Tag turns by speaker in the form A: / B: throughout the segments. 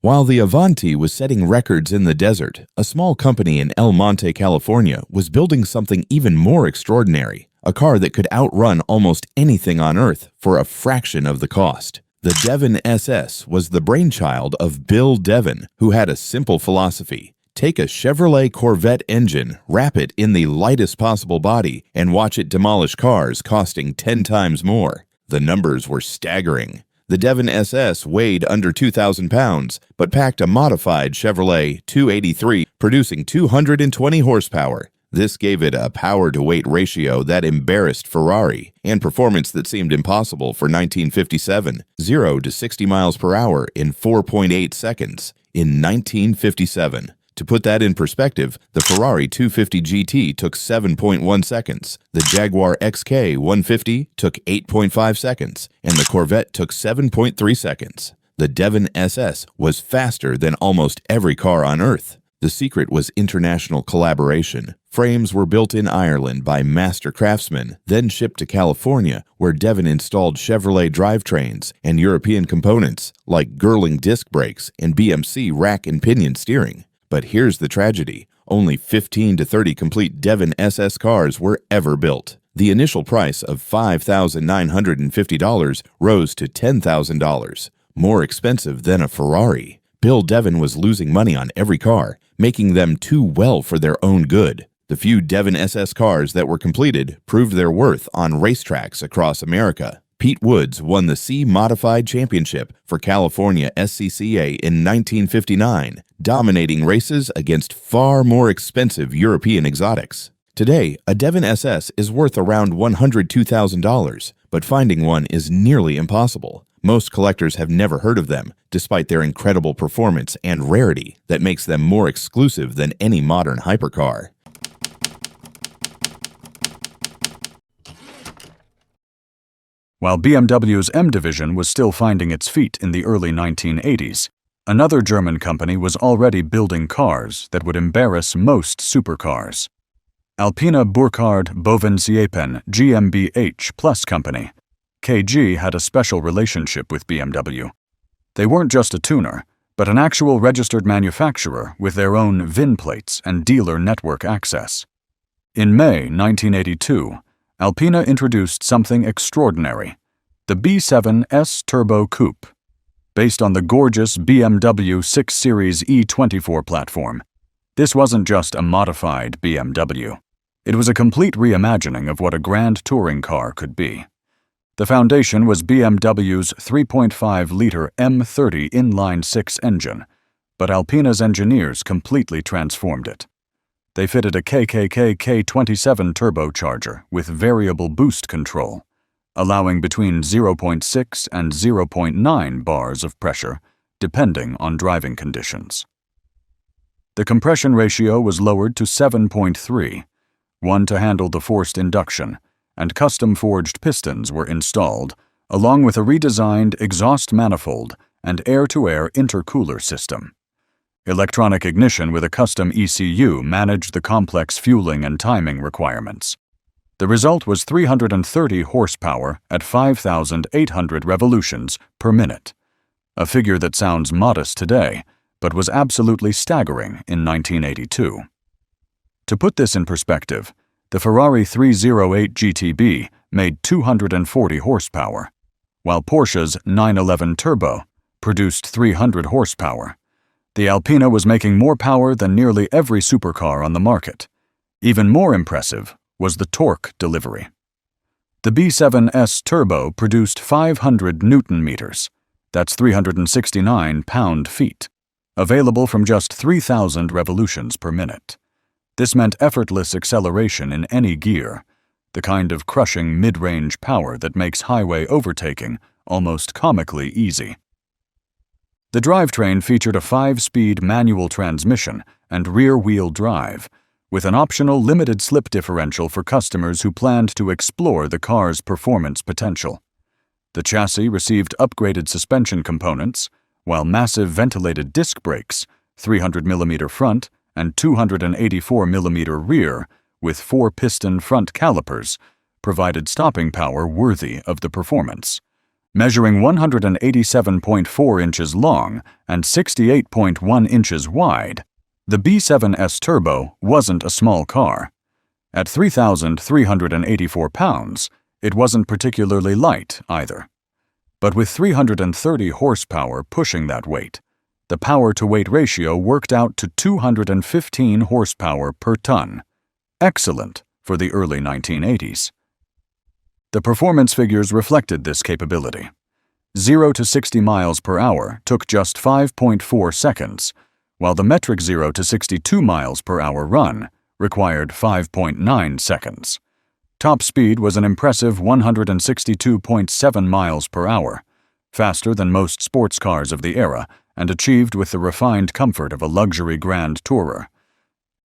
A: While the Avanti was setting records in the desert, a small company in El Monte, California was building something even more extraordinary, a car that could outrun almost anything on Earth for a fraction of the cost. The Devon SS was the brainchild of Bill Devin, who had a simple philosophy. Take a Chevrolet Corvette engine, wrap it in the lightest possible body, and watch it demolish cars costing 10 times more. The numbers were staggering. The Devon SS weighed under 2,000 pounds, but packed a modified Chevrolet 283, producing 220 horsepower. This gave it a power-to-weight ratio that embarrassed Ferrari, and performance that seemed impossible for 1957, 0 to 60 miles per hour in 4.8 seconds. In 1957. To put that in perspective, the Ferrari 250 GT took 7.1 seconds, the Jaguar XK 150 took 8.5 seconds, and the Corvette took 7.3 seconds. The Devon SS was faster than almost every car on Earth. The secret was international collaboration. Frames were built in Ireland by master craftsmen, then shipped to California, where Devon installed Chevrolet drivetrains and European components like Girling disc brakes and BMC rack and pinion steering. But here's the tragedy. Only 15 to 30 complete Devon SS cars were ever built. The initial price of $5,950 rose to $10,000, more expensive than a Ferrari. Bill Devin was losing money on every car, making them too well for their own good. The few Devon SS cars that were completed proved their worth on racetracks across America. Pete Woods won the C-Modified Championship for California SCCA in 1959, dominating races against far more expensive European exotics. Today, a Devon SS is worth around $102,000, but finding one is nearly impossible. Most collectors have never heard of them, despite their incredible performance and rarity that makes them more exclusive than any modern hypercar.
B: While BMW's M division was still finding its feet in the early 1980s, another German company was already building cars that would embarrass most supercars. Alpina Burkhard Bovensiepen GmbH Plus Company, KG, had a special relationship with BMW. They weren't just a tuner, but an actual registered manufacturer with their own VIN plates and dealer network access. In May 1982, Alpina introduced something extraordinary, the B7 S Turbo Coupe. Based on the gorgeous BMW 6 Series E24 platform, this wasn't just a modified BMW. It was a complete reimagining of what a grand touring car could be. The foundation was BMW's 3.5-liter M30 inline-six engine, but Alpina's engineers completely transformed it. They fitted a KKK K27 turbocharger with variable boost control, allowing between 0.6 and 0.9 bars of pressure, depending on driving conditions. The compression ratio was lowered to 7.3, one to handle the forced induction, and custom-forged pistons were installed, along with a redesigned exhaust manifold and air-to-air intercooler system. Electronic ignition with a custom ECU managed the complex fueling and timing requirements. The result was 330 horsepower at 5,800 revolutions per minute, a figure that sounds modest today, but was absolutely staggering in 1982. To put this in perspective, the Ferrari 308 GTB made 240 horsepower, while Porsche's 911 Turbo produced 300 horsepower. The Alpina was making more power than nearly every supercar on the market. Even more impressive was the torque delivery. The B7 S Turbo produced 500 Newton-meters, that's 369 pound-feet, available from just 3,000 revolutions per minute. This meant effortless acceleration in any gear, the kind of crushing mid-range power that makes highway overtaking almost comically easy. The drivetrain featured a 5-speed manual transmission and rear-wheel drive, with an optional limited slip differential for customers who planned to explore the car's performance potential. The chassis received upgraded suspension components, while massive ventilated disc brakes, 300mm front and 284mm rear, with 4-piston front calipers, provided stopping power worthy of the performance. Measuring 187.4 inches long and 68.1 inches wide, the B7 S Turbo wasn't a small car. At 3,384 pounds, it wasn't particularly light either. But with 330 horsepower pushing that weight, the power-to-weight ratio worked out to 215 horsepower per ton. Excellent for the early 1980s. The performance figures reflected this capability. 0 to 60 miles per hour took just 5.4 seconds, while the metric 0 to 62 miles per hour run required 5.9 seconds. Top speed was an impressive 162.7 miles per hour, faster than most sports cars of the era and achieved with the refined comfort of a luxury grand tourer.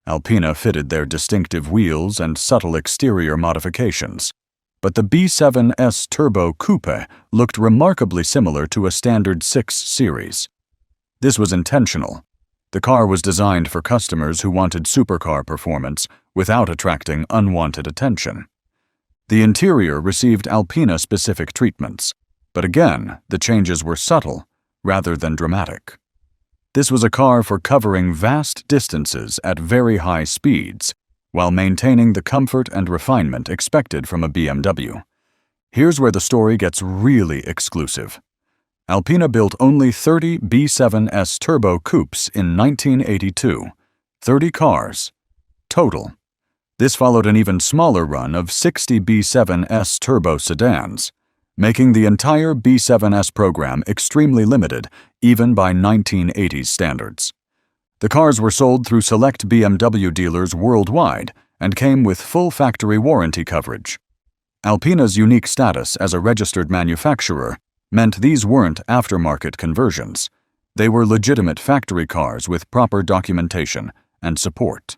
B: Alpina fitted their distinctive wheels and subtle exterior modifications, but the B7 S Turbo Coupe looked remarkably similar to a standard 6 Series. This was intentional. The car was designed for customers who wanted supercar performance without attracting unwanted attention. The interior received Alpina-specific treatments, but again, the changes were subtle rather than dramatic. This was a car for covering vast distances at very high speeds, while maintaining the comfort and refinement expected from a BMW. Here's where the story gets really exclusive. Alpina built only 30 B7 S Turbo Coupes in 1982, 30 cars total. This followed an even smaller run of 60 B7 S Turbo sedans, making the entire B7S program extremely limited, even by 1980s standards. The cars were sold through select BMW dealers worldwide and came with full factory warranty coverage. Alpina's unique status as a registered manufacturer meant these weren't aftermarket conversions. They were legitimate factory cars with proper documentation and support.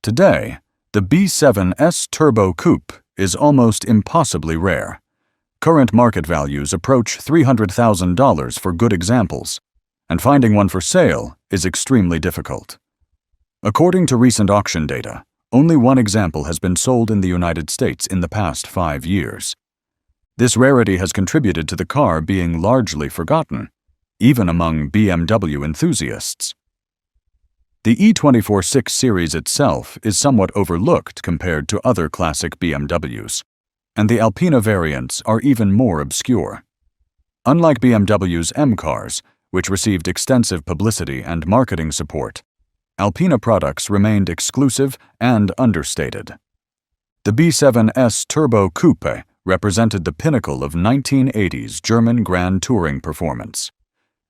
B: Today, the B7 S Turbo Coupe is almost impossibly rare. Current market values approach $300,000 for good examples, and finding one for sale is extremely difficult. According to recent auction data, only one example has been sold in the United States in the past 5 years. This rarity has contributed to the car being largely forgotten, even among BMW enthusiasts. The E24 6 Series itself is somewhat overlooked compared to other classic BMWs, and the Alpina variants are even more obscure. Unlike BMW's M cars, which received extensive publicity and marketing support, Alpina products remained exclusive and understated. The B7 S Turbo Coupe represented the pinnacle of 1980s German grand touring performance.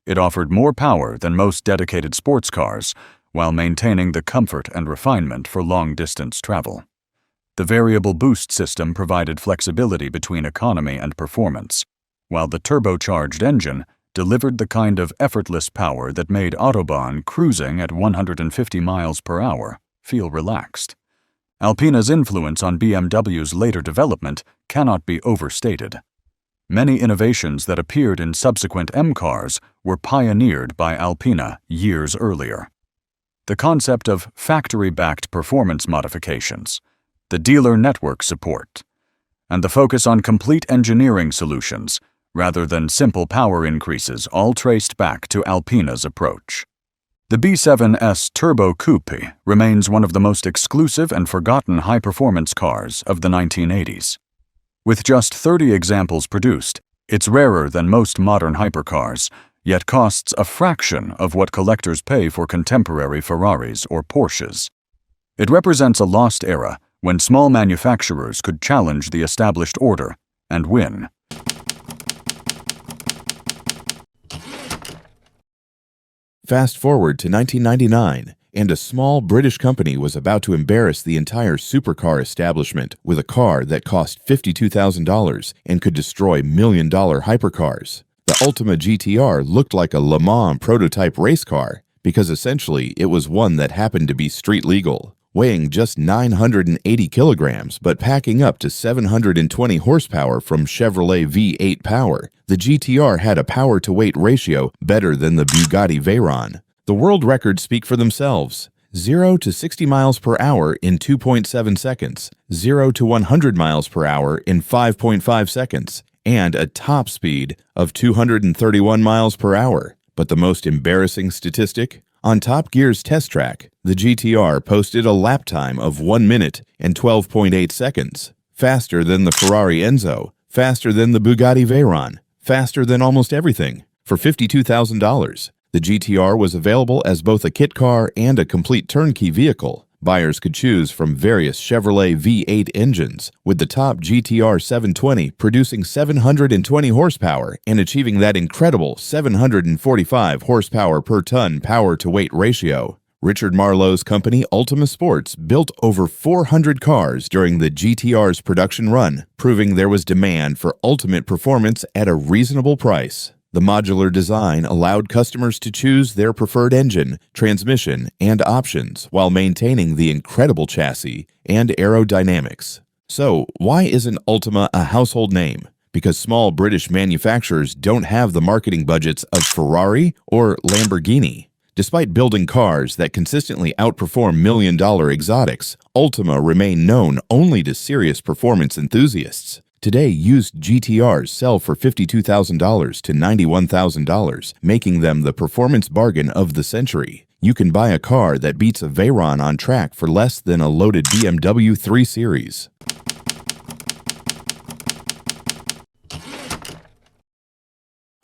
B: It offered more power than most dedicated sports cars, while maintaining the comfort and refinement for long-distance travel. The variable boost system provided flexibility between economy and performance, while the turbocharged engine delivered the kind of effortless power that made Autobahn cruising at 150 miles per hour feel relaxed. Alpina's influence on BMW's later development cannot be overstated. Many innovations that appeared in subsequent M cars were pioneered by Alpina years earlier. The concept of factory-backed performance modifications, the dealer network support, and the focus on complete engineering solutions rather than simple power increases all traced back to Alpina's approach. The B7 S Turbo Coupe remains one of the most exclusive and forgotten high-performance cars of the 1980s. With just 30 examples produced, it's rarer than most modern hypercars, yet costs a fraction of what collectors pay for contemporary Ferraris or Porsches. It represents a lost era when small manufacturers could challenge the established order and win.
A: Fast forward to 1999, and a small British company was about to embarrass the entire supercar establishment with a car that cost $52,000 and could destroy million-dollar hypercars. The Ultima GTR looked like a Le Mans prototype race car because essentially it was one that happened to be street legal. Weighing just 980 kilograms but packing up to 720 horsepower from Chevrolet V8 Power, the GTR had a power-to-weight ratio better than the Bugatti Veyron. The world records speak for themselves. 0 to 60 miles per hour in 2.7 seconds, 0 to 100 miles per hour in 5.5 seconds, and a top speed of 231 miles per hour. But the most embarrassing statistic? On Top Gear's test track, the GTR posted a lap time of 1 minute and 12.8 seconds, faster than the Ferrari Enzo, faster than the Bugatti Veyron, faster than almost everything. For $52,000, the GTR was available as both a kit car and a complete turnkey vehicle. Buyers could choose from various Chevrolet V8 engines, with the top GTR 720 producing 720 horsepower and achieving that incredible 745 horsepower per ton power-to-weight ratio. Richard Marlowe's company Ultima Sports built over 400 cars during the GTR's production run, proving there was demand for ultimate performance at a reasonable price. The modular design allowed customers to choose their preferred engine, transmission, and options while maintaining the incredible chassis and aerodynamics. So, why isn't Ultima a household name? Because small British manufacturers don't have the marketing budgets of Ferrari or Lamborghini. Despite building cars that consistently outperform million-dollar exotics, Ultima remain known only to serious performance enthusiasts. Today, used GTRs sell for $52,000 to $91,000, making them the performance bargain of the century. You can buy a car that beats a Veyron on track for less than a loaded BMW 3 Series.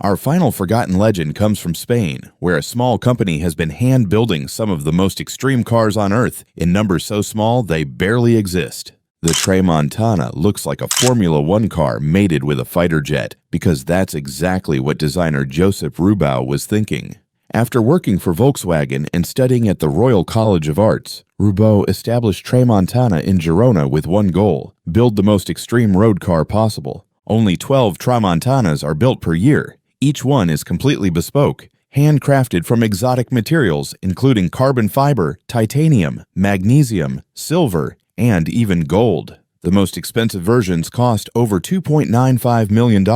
A: Our final forgotten legend comes from Spain, where a small company has been hand-building some of the most extreme cars on Earth in numbers so small they barely exist. The Tramontana looks like a Formula One car mated with a fighter jet, because that's exactly what designer Josep Rubau was thinking. After working for Volkswagen and studying at the Royal College of Arts, Rubau established Tramontana in Girona with one goal: build the most extreme road car possible. Only 12 Tramontanas are built per year. Each one is completely bespoke, handcrafted from exotic materials including carbon fiber, titanium, magnesium, silver, and even gold. The most expensive versions cost over $2.95 million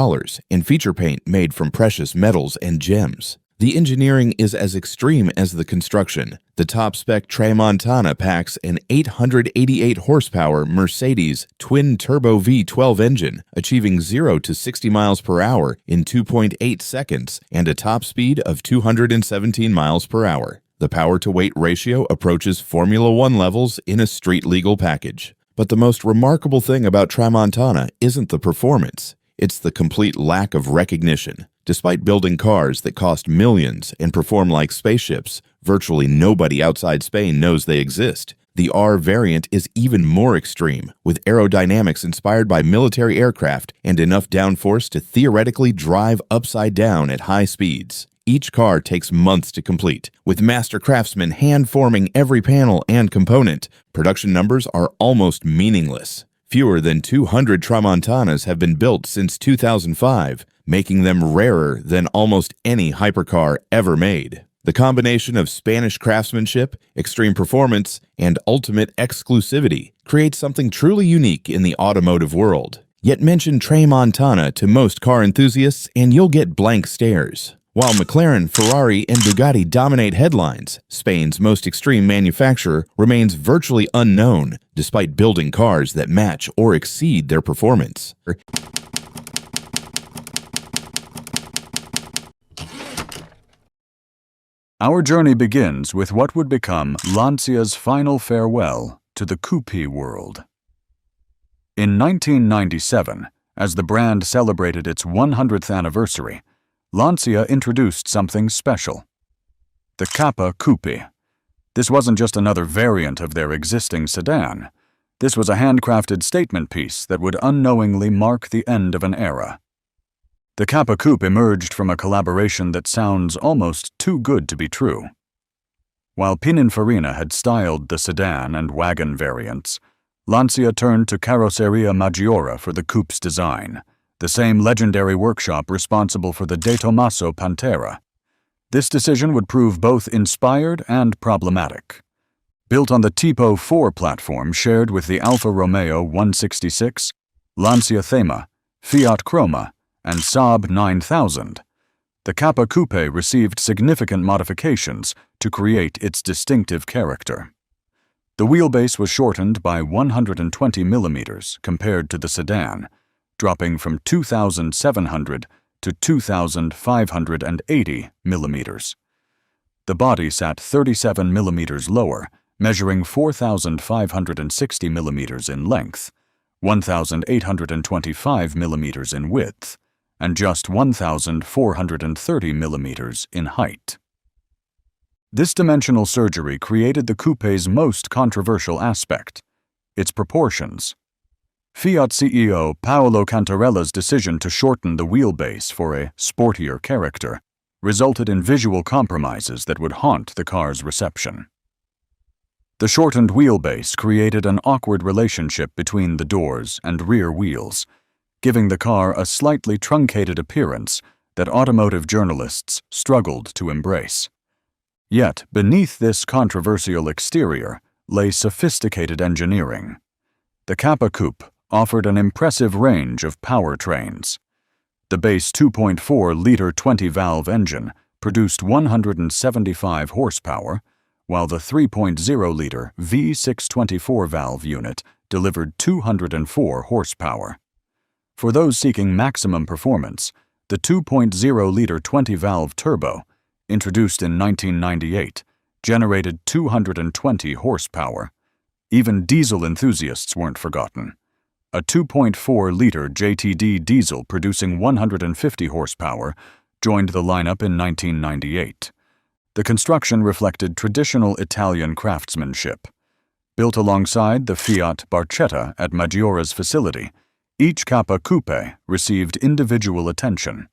A: and feature paint made from precious metals and gems. The engineering is as extreme as the construction. The top-spec Tramontana packs an 888 horsepower Mercedes twin-turbo V12 engine, achieving 0 to 60 miles per hour in 2.8 seconds and a top speed of 217 miles per hour. The power-to-weight ratio approaches Formula One levels in a street-legal package. But the most remarkable thing about Tramontana isn't the performance. It's the complete lack of recognition. Despite building cars that cost millions and perform like spaceships, virtually nobody outside Spain knows they exist. The R variant is even more extreme, with aerodynamics inspired by military aircraft and enough downforce to theoretically drive upside down at high speeds. Each car takes months to complete, with master craftsmen hand-forming every panel and component. Production numbers are almost meaningless. Fewer than 200 Tramontanas have been built since 2005, making them rarer than almost any hypercar ever made. The combination of Spanish craftsmanship, extreme performance, and ultimate exclusivity creates something truly unique in the automotive world. Yet mention Tramontana to most car enthusiasts and you'll get blank stares. While McLaren, Ferrari, and Bugatti dominate headlines, Spain's most extreme manufacturer remains virtually unknown, despite building cars that match or exceed their performance.
B: Our journey begins with what would become Lancia's final farewell to the coupe world. In 1997, as the brand celebrated its 100th anniversary, Lancia introduced something special: the Kappa Coupé. This wasn't just another variant of their existing sedan. This was a handcrafted statement piece that would unknowingly mark the end of an era. The Kappa Coupe emerged from a collaboration that sounds almost too good to be true. While Pininfarina had styled the sedan and wagon variants, Lancia turned to Carrozzeria Maggiore for the coupe's design, the same legendary workshop responsible for the De Tomaso Pantera. This decision would prove both inspired and problematic. Built on the Tipo 4 platform shared with the Alfa Romeo 166, Lancia Thema, Fiat Chroma, and Saab 9000, the Kappa Coupe received significant modifications to create its distinctive character. The wheelbase was shortened by 120 millimeters compared to the sedan, dropping from 2,700 to 2,580 millimeters. The body sat 37 millimeters lower, measuring 4,560 millimeters in length, 1,825 millimeters in width, and just 1,430 millimeters in height. This dimensional surgery created the coupe's most controversial aspect, its proportions. Fiat CEO Paolo Cantarella's decision to shorten the wheelbase for a sportier character resulted in visual compromises that would haunt the car's reception. The shortened wheelbase created an awkward relationship between the doors and rear wheels, giving the car a slightly truncated appearance that automotive journalists struggled to embrace. Yet, beneath this controversial exterior lay sophisticated engineering. The Kappa Coupe offered an impressive range of powertrains. The base 2.4-liter 20-valve engine produced 175 horsepower, while the 3.0-liter V624-valve unit delivered 204 horsepower. For those seeking maximum performance, the 2.0-liter 20-valve turbo, introduced in 1998, generated 220 horsepower. Even diesel enthusiasts weren't forgotten. A 2.4-liter JTD diesel producing 150 horsepower joined the lineup in 1998. The construction reflected traditional Italian craftsmanship. Built alongside the Fiat Barchetta at Maggiora's facility, each Kappa Coupé received individual attention.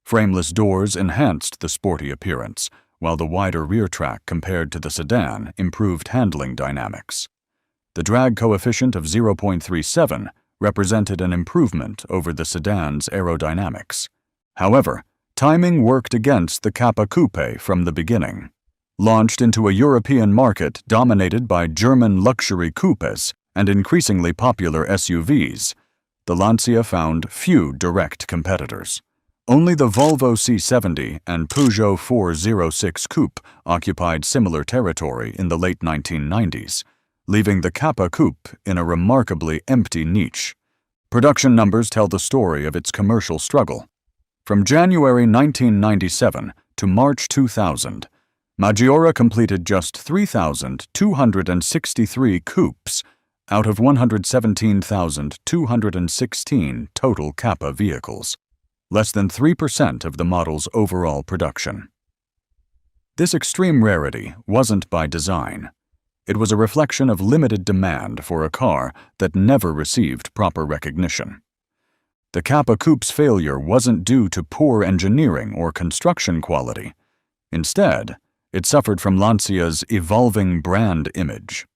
B: Frameless doors enhanced the sporty appearance, while the wider rear track compared to the sedan improved handling dynamics. The drag coefficient of 0.37 represented an improvement over the sedan's aerodynamics. However, timing worked against the Kappa Coupé from the beginning. Launched into a European market dominated by German luxury coupes and increasingly popular SUVs, the Lancia found few direct competitors. Only the Volvo C70 and Peugeot 406 Coupe occupied similar territory in the late 1990s, leaving the Kappa Coupe in a remarkably empty niche. Production numbers tell the story of its commercial struggle. From January 1997 to March 2000, Maggiora completed just 3,263 coupes out of 117,216 total Kappa vehicles, less than 3% of the model's overall production. This extreme rarity wasn't by design. It was a reflection of limited demand for a car that never received proper recognition. The Kappa Coupe's failure wasn't due to poor engineering or construction quality. Instead, it suffered from Lancia's evolving brand image.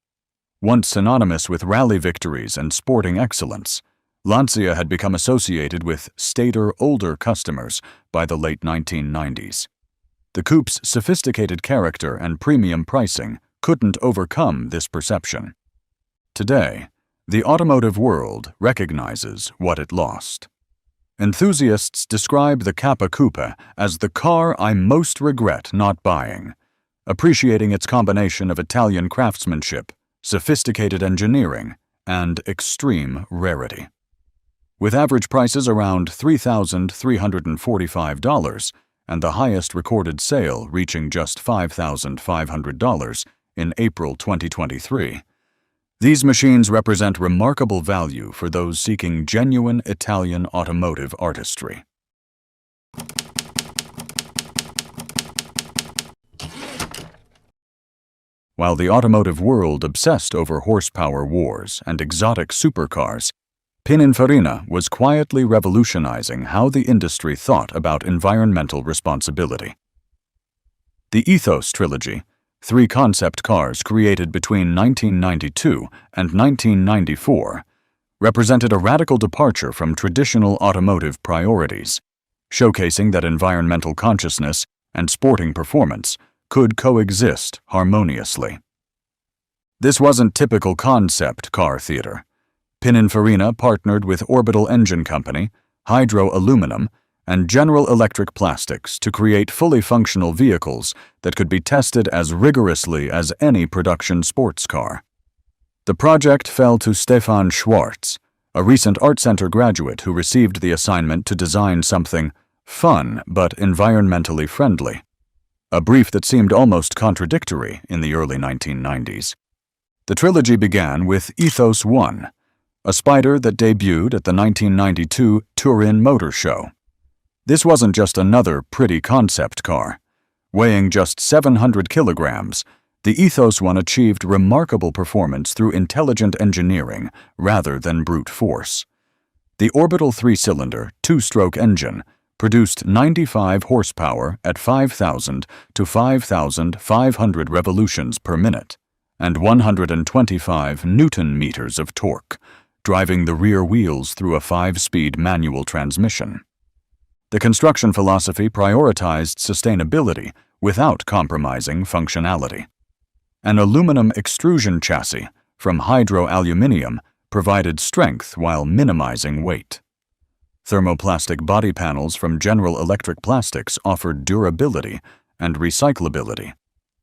B: Once synonymous with rally victories and sporting excellence, Lancia had become associated with staider, older customers by the late 1990s. The coupe's sophisticated character and premium pricing couldn't overcome this perception. Today, the automotive world recognizes what it lost. Enthusiasts describe the Kappa Coupe as the car I most regret not buying, appreciating its combination of Italian craftsmanship, sophisticated engineering, and extreme rarity. With average prices around $3,345 and the highest recorded sale reaching just $5,500 in April 2023, these machines represent remarkable value for those seeking genuine Italian automotive artistry. While the automotive world obsessed over horsepower wars and exotic supercars, Pininfarina was quietly revolutionizing how the industry thought about environmental responsibility. The Ethos Trilogy, 3 concept cars created between 1992 and 1994, represented a radical departure from traditional automotive priorities, showcasing that environmental consciousness and sporting performance could coexist harmoniously. This wasn't typical concept car theater. Pininfarina partnered with Orbital Engine Company, Hydro Aluminum, and General Electric Plastics to create fully functional vehicles that could be tested as rigorously as any production sports car. The project fell to Stefan Schwarz, a recent art center graduate who received the assignment to design something fun but environmentally friendly, a brief that seemed almost contradictory in the early 1990s. The trilogy began with Ethos 1, a Spider that debuted at the 1992 Turin Motor Show. This wasn't just another pretty concept car. Weighing just 700 kilograms, the Ethos 1 achieved remarkable performance through intelligent engineering rather than brute force. The orbital three-cylinder, two-stroke engine produced 95 horsepower at 5,000 to 5,500 revolutions per minute and 125 Newton-meters of torque, driving the rear wheels through a 5-speed manual transmission. The construction philosophy prioritized sustainability without compromising functionality. An aluminum extrusion chassis from hydro-aluminium provided strength while minimizing weight. Thermoplastic body panels from General Electric Plastics offered durability and recyclability.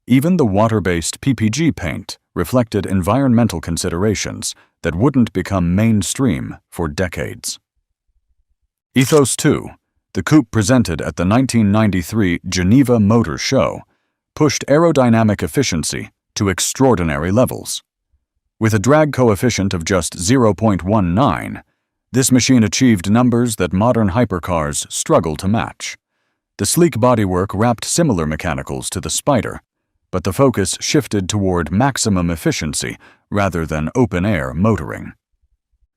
B: Even the water-based PPG paint reflected environmental considerations that wouldn't become mainstream for decades. Ethos 2, the coupe presented at the 1993 Geneva Motor Show, pushed aerodynamic efficiency to extraordinary levels. With a drag coefficient of just 0.19, this machine achieved numbers that modern hypercars struggle to match. The sleek bodywork wrapped similar mechanicals to the Spider, but the focus shifted toward maximum efficiency rather than open-air motoring.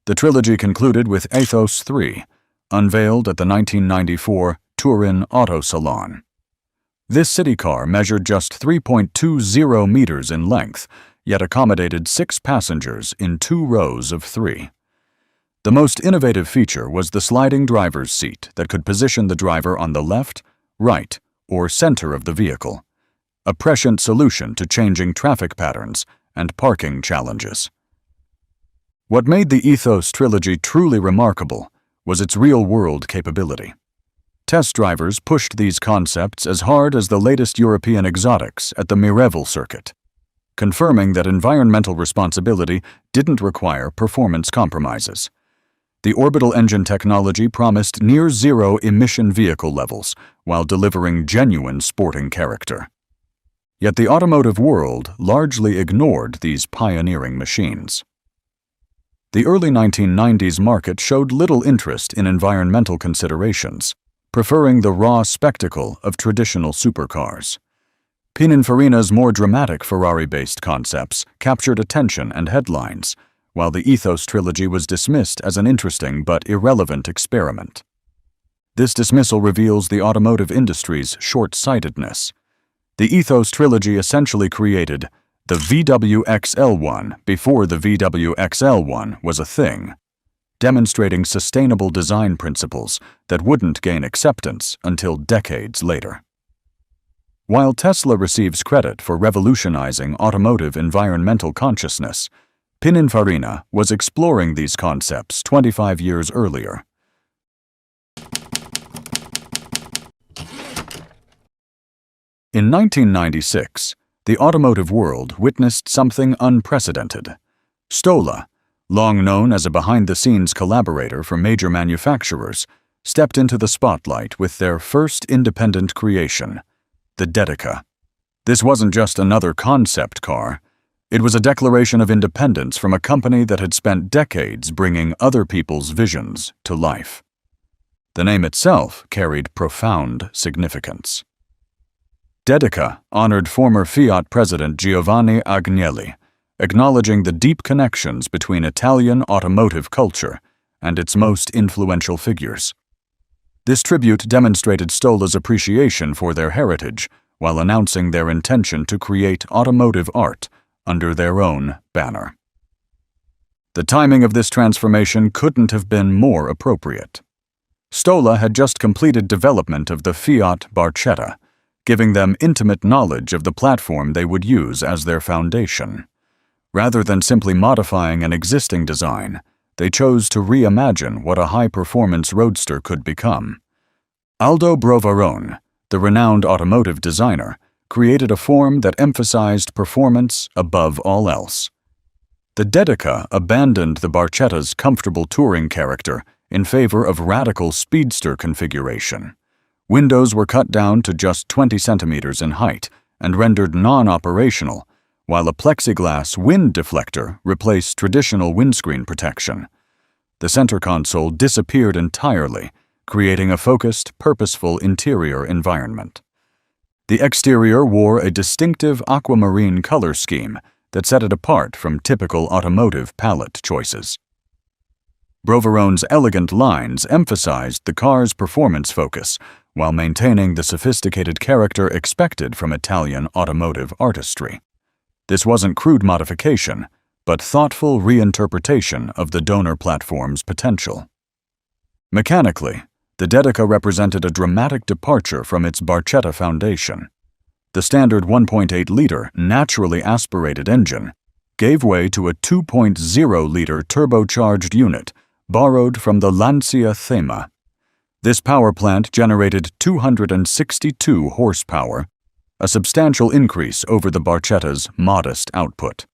B: The trilogy concluded with Ethos 3, unveiled at the 1994 Turin Auto Salon. This city car measured just 3.20 meters in length, yet accommodated 6 passengers in 2 rows of 3. The most innovative feature was the sliding driver's seat that could position the driver on the left, right, or center of the vehicle, a prescient solution to changing traffic patterns and parking challenges. What made the Ethos trilogy truly remarkable was its real-world capability. Test drivers pushed these concepts as hard as the latest European exotics at the Mireval circuit, confirming that environmental responsibility didn't require performance compromises. The orbital engine technology promised near-zero emission vehicle levels while delivering genuine sporting character. Yet the automotive world largely ignored these pioneering machines. The early 1990s market showed little interest in environmental considerations, preferring the raw spectacle of traditional supercars. Pininfarina's more dramatic Ferrari-based concepts captured attention and headlines, while the Ethos trilogy was dismissed as an interesting but irrelevant experiment. This dismissal reveals the automotive industry's short-sightedness. The Ethos trilogy essentially created the VW XL1 before the VW XL1 was a thing, demonstrating sustainable design principles that wouldn't gain acceptance until decades later. While Tesla receives credit for revolutionizing automotive environmental consciousness, Pininfarina was exploring these concepts 25 years earlier. In 1996, the automotive world witnessed something unprecedented. Stola, long known as a behind-the-scenes collaborator for major manufacturers, stepped into the spotlight with their first independent creation, the Dedica. This wasn't just another concept car. It was a declaration of independence from a company that had spent decades bringing other people's visions to life. The name itself carried profound significance. Dedica honored former Fiat president Giovanni Agnelli, acknowledging the deep connections between Italian automotive culture and its most influential figures. This tribute demonstrated Stola's appreciation for their heritage while announcing their intention to create automotive art under their own banner. The timing of this transformation couldn't have been more appropriate. Stola had just completed development of the Fiat Barchetta, giving them intimate knowledge of the platform they would use as their foundation. Rather than simply modifying an existing design, they chose to reimagine what a high-performance roadster could become. Aldo Brovarone, the renowned automotive designer, created a form that emphasized performance above all else. The Dedica abandoned the Barchetta's comfortable touring character in favor of radical speedster configuration. Windows were cut down to just 20 centimeters in height and rendered non-operational, while a plexiglass wind deflector replaced traditional windscreen protection. The center console disappeared entirely, creating a focused, purposeful interior environment. The exterior wore a distinctive aquamarine color scheme that set it apart from typical automotive palette choices. Broverone's elegant lines emphasized the car's performance focus while maintaining the sophisticated character expected from Italian automotive artistry. This wasn't crude modification, but thoughtful reinterpretation of the donor platform's potential. Mechanically, the Dedica represented a dramatic departure from its Barchetta foundation. The standard 1.8-liter naturally aspirated engine gave way to a 2.0-liter turbocharged unit borrowed from the Lancia Thema. This power plant generated 262 horsepower, a substantial increase over the Barchetta's modest output.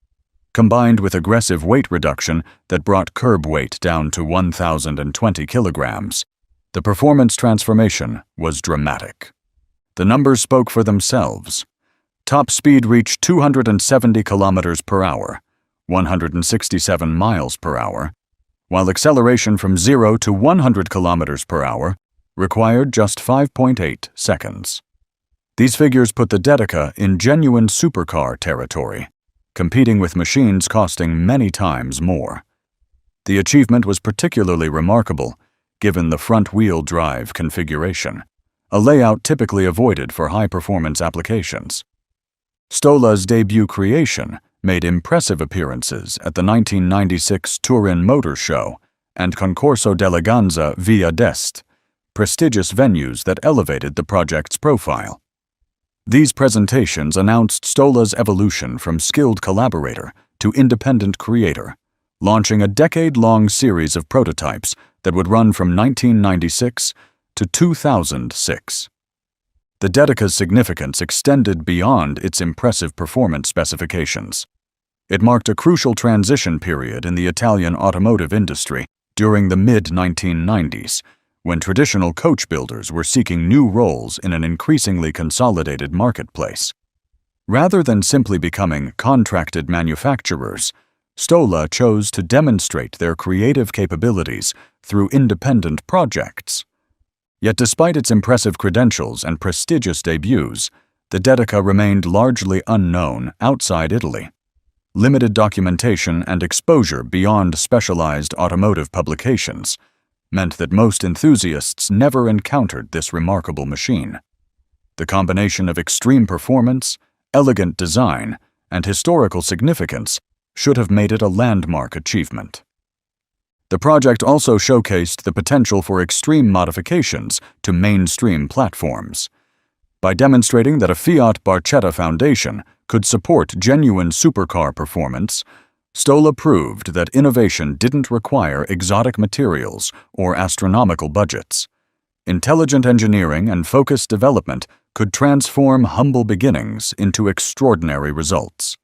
B: Combined with aggressive weight reduction that brought curb weight down to 1,020 kilograms, the performance transformation was dramatic. The numbers spoke for themselves. Top speed reached 270 kilometers per hour, 167 miles per hour, while acceleration from 0 to 100 kilometers per hour required just 5.8 seconds. These figures put the Dedica in genuine supercar territory, competing with machines costing many times more. The achievement was particularly remarkable given the front-wheel drive configuration, a layout typically avoided for high-performance applications. Stola's debut creation made impressive appearances at the 1996 Turin Motor Show and Concorso d'Eleganza Via d'Est, prestigious venues that elevated the project's profile. These presentations announced Stola's evolution from skilled collaborator to independent creator, launching a decade-long series of prototypes that would run from 1996 to 2006. The Dedica's significance extended beyond its impressive performance specifications. It marked a crucial transition period in the Italian automotive industry during the mid-1990s, when traditional coach builders were seeking new roles in an increasingly consolidated marketplace. Rather than simply becoming contracted manufacturers, Stola chose to demonstrate their creative capabilities through independent projects. Yet despite its impressive credentials and prestigious debuts, the Dedica remained largely unknown outside Italy. Limited documentation and exposure beyond specialized automotive publications meant that most enthusiasts never encountered this remarkable machine. The combination of extreme performance, elegant design, and historical significance should have made it a landmark achievement. The project also showcased the potential for extreme modifications to mainstream platforms. By demonstrating that a Fiat Barchetta foundation could support genuine supercar performance, Stola proved that innovation didn't require exotic materials or astronomical budgets. Intelligent engineering and focused development could transform humble beginnings into extraordinary results.